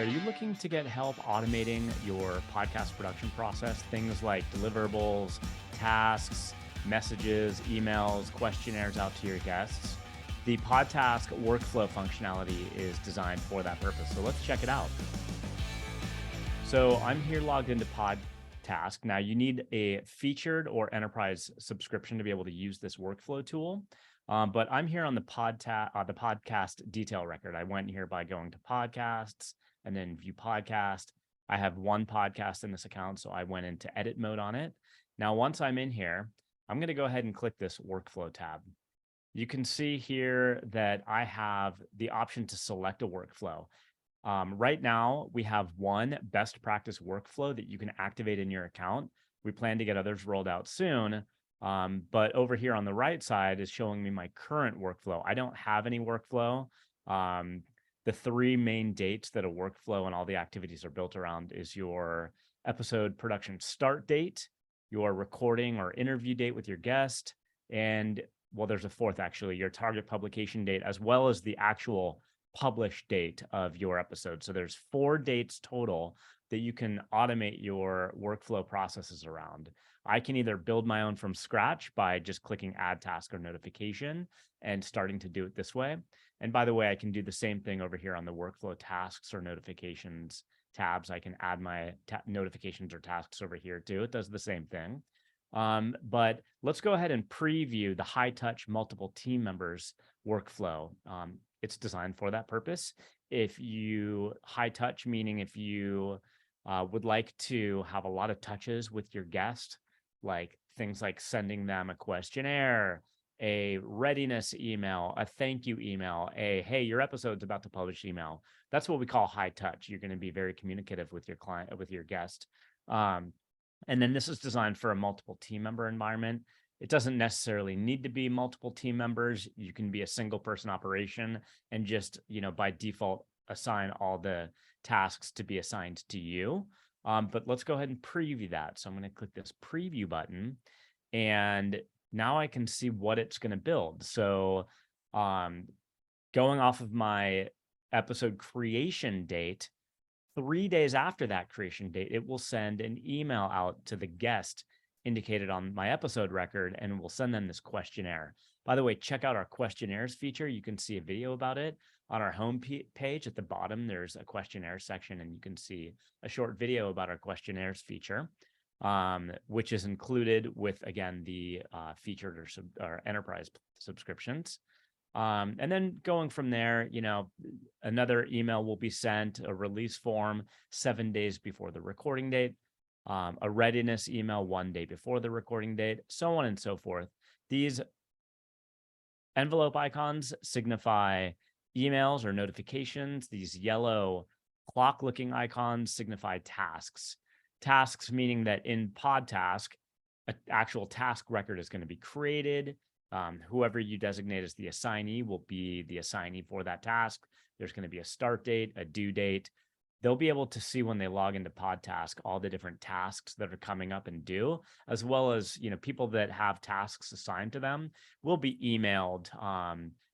Are you looking to get help automating your podcast production process? Things like deliverables, tasks, messages, emails, questionnaires out to your guests. The PodTask workflow functionality is designed for that purpose. So let's check it out. So I'm here logged into PodTask. Now you need a featured or enterprise subscription to be able to use this workflow tool. But I'm here on the podcast detail record. I went here by going to podcasts and then view podcast. I have one podcast in this account, so I went into edit mode on it. Now, once I'm in here, I'm going to go ahead and click this workflow tab. You can see here that I have the option to select a workflow. Right now, we have one best practice workflow that you can activate in your account. We plan to get others rolled out soon. But over here on the right side is showing me my current workflow. I don't have any workflow. The three main dates that a workflow and all the activities are built around is your episode production start date, your recording or interview date with your guest, and well, there's a fourth actually, your target publication date, as well as the actual published date of your episode. So there's 4 dates total that you can automate your workflow processes around. I can either build my own from scratch by just clicking add task or notification and starting to do it this way. And by the way, I can do the same thing over here on the workflow tasks or notifications tabs. I can add my notifications or tasks over here too. It does the same thing. But let's go ahead and preview the high touch multiple team members workflow. It's designed for that purpose. If you high touch, meaning if you would like to have a lot of touches with your guest, like things like sending them a questionnaire, a readiness email, a thank you email, a hey, your episode's about to publish email. That's what we call high touch. You're going to be very communicative with your client, with your guest. And then this is designed for a multiple team member environment. It doesn't necessarily need to be multiple team members. You can be a single person operation and just, by default, assign all the tasks to be assigned to you. But let's go ahead and preview that. So I'm going to click this preview button, and now I can see what it's going to build. So going off of my episode creation date, 3 days after that creation date, it will send an email out to the guest indicated on my episode record, and we'll send them this questionnaire. By the way, check out our questionnaires feature. You can see a video about it on our home page. At the bottom, there's a questionnaire section, and you can see a short video about our questionnaires feature, which is included with, again, the featured or enterprise subscriptions. And then going from there, another email will be sent, a release form 7 days before the recording date, a readiness email 1 day before the recording date, so on and so forth. These envelope icons signify emails or notifications. These yellow clock-looking icons signify tasks. Tasks meaning that in PodTask, an actual task record is going to be created. Whoever you designate as the assignee will be the assignee for that task. There's going to be a start date, a due date. They'll be able to see when they log into PodTask all the different tasks that are coming up and due, as well as people that have tasks assigned to them will be emailed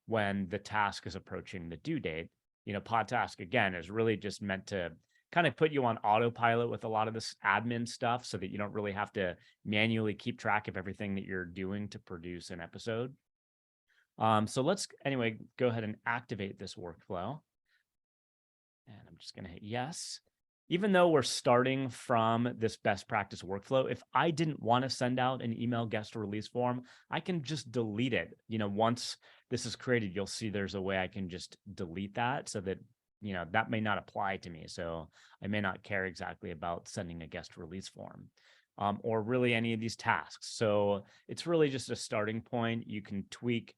when the task is approaching the due date. PodTask again is really just meant to kind of put you on autopilot with a lot of this admin stuff so that you don't really have to manually keep track of everything that you're doing to produce an episode. So let's anyway go ahead and activate this workflow. And I'm just going to hit yes. Even though we're starting from this best practice workflow, if I didn't want to send out an email guest release form, I can just delete it. Once this is created, you'll see there's a way I can just delete that so that, that may not apply to me. So I may not care exactly about sending a guest release form or really any of these tasks. So it's really just a starting point. You can tweak,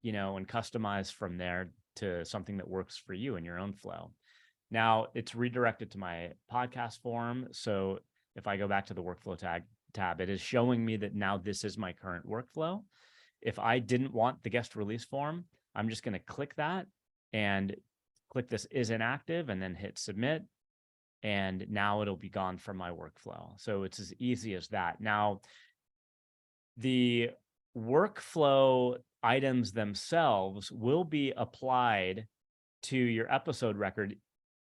and customize from there to something that works for you in your own flow. Now it's redirected to my podcast form. So if I go back to the workflow tab, it is showing me that now this is my current workflow. If I didn't want the guest release form, I'm just going to click that and click this is inactive and then hit submit. And now it'll be gone from my workflow. So it's as easy as that. Now, the workflow items themselves will be applied to your episode record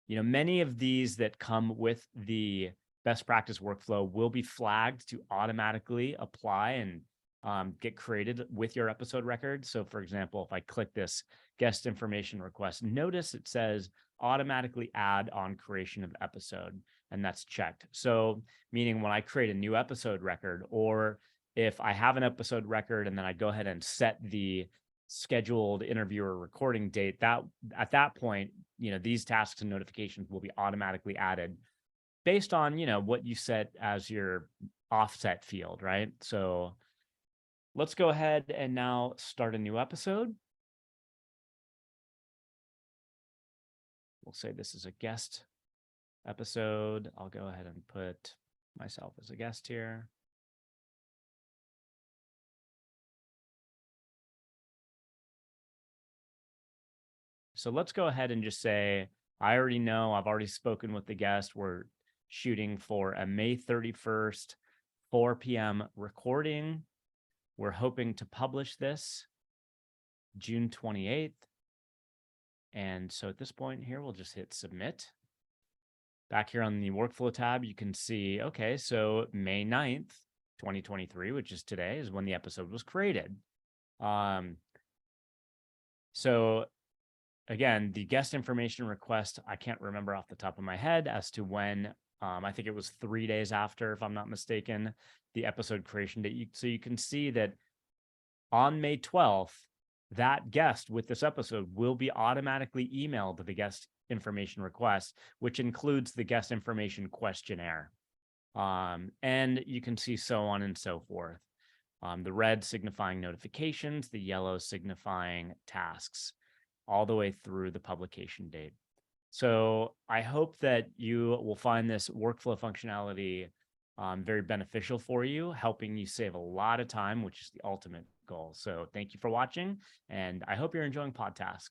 Many of these that come with the best practice workflow will be flagged to automatically apply and get created with your episode record. So for example, if I click this guest information request, notice it says automatically add on creation of episode, and that's checked. So meaning when I create a new episode record, or if I have an episode record and then I go ahead and set the scheduled interview or recording date, that at that point, these tasks and notifications will be automatically added based on, what you set as your offset field, right? So let's go ahead and now start a new episode. We'll say this is a guest episode. I'll go ahead and put myself as a guest here. So let's go ahead and just say, I already know, I've already spoken with the guest. We're shooting for a May 31st, 4 p.m. recording. We're hoping to publish this June 28th. And so at this point here, we'll just hit submit. Back here on the workflow tab, you can see, okay, so May 9th, 2023, which is today, is when the episode was created. So again, the guest information request, I can't remember off the top of my head as to when. I think it was 3 days after, if I'm not mistaken, the episode creation date. So you can see that on May 12th, that guest with this episode will be automatically emailed the guest information request, which includes the guest information questionnaire. And you can see so on and so forth. The red signifying notifications, the yellow signifying tasks, all the way through the publication date. So I hope that you will find this workflow functionality very beneficial for you, helping you save a lot of time, which is the ultimate goal. So thank you for watching, and I hope you're enjoying PodTask.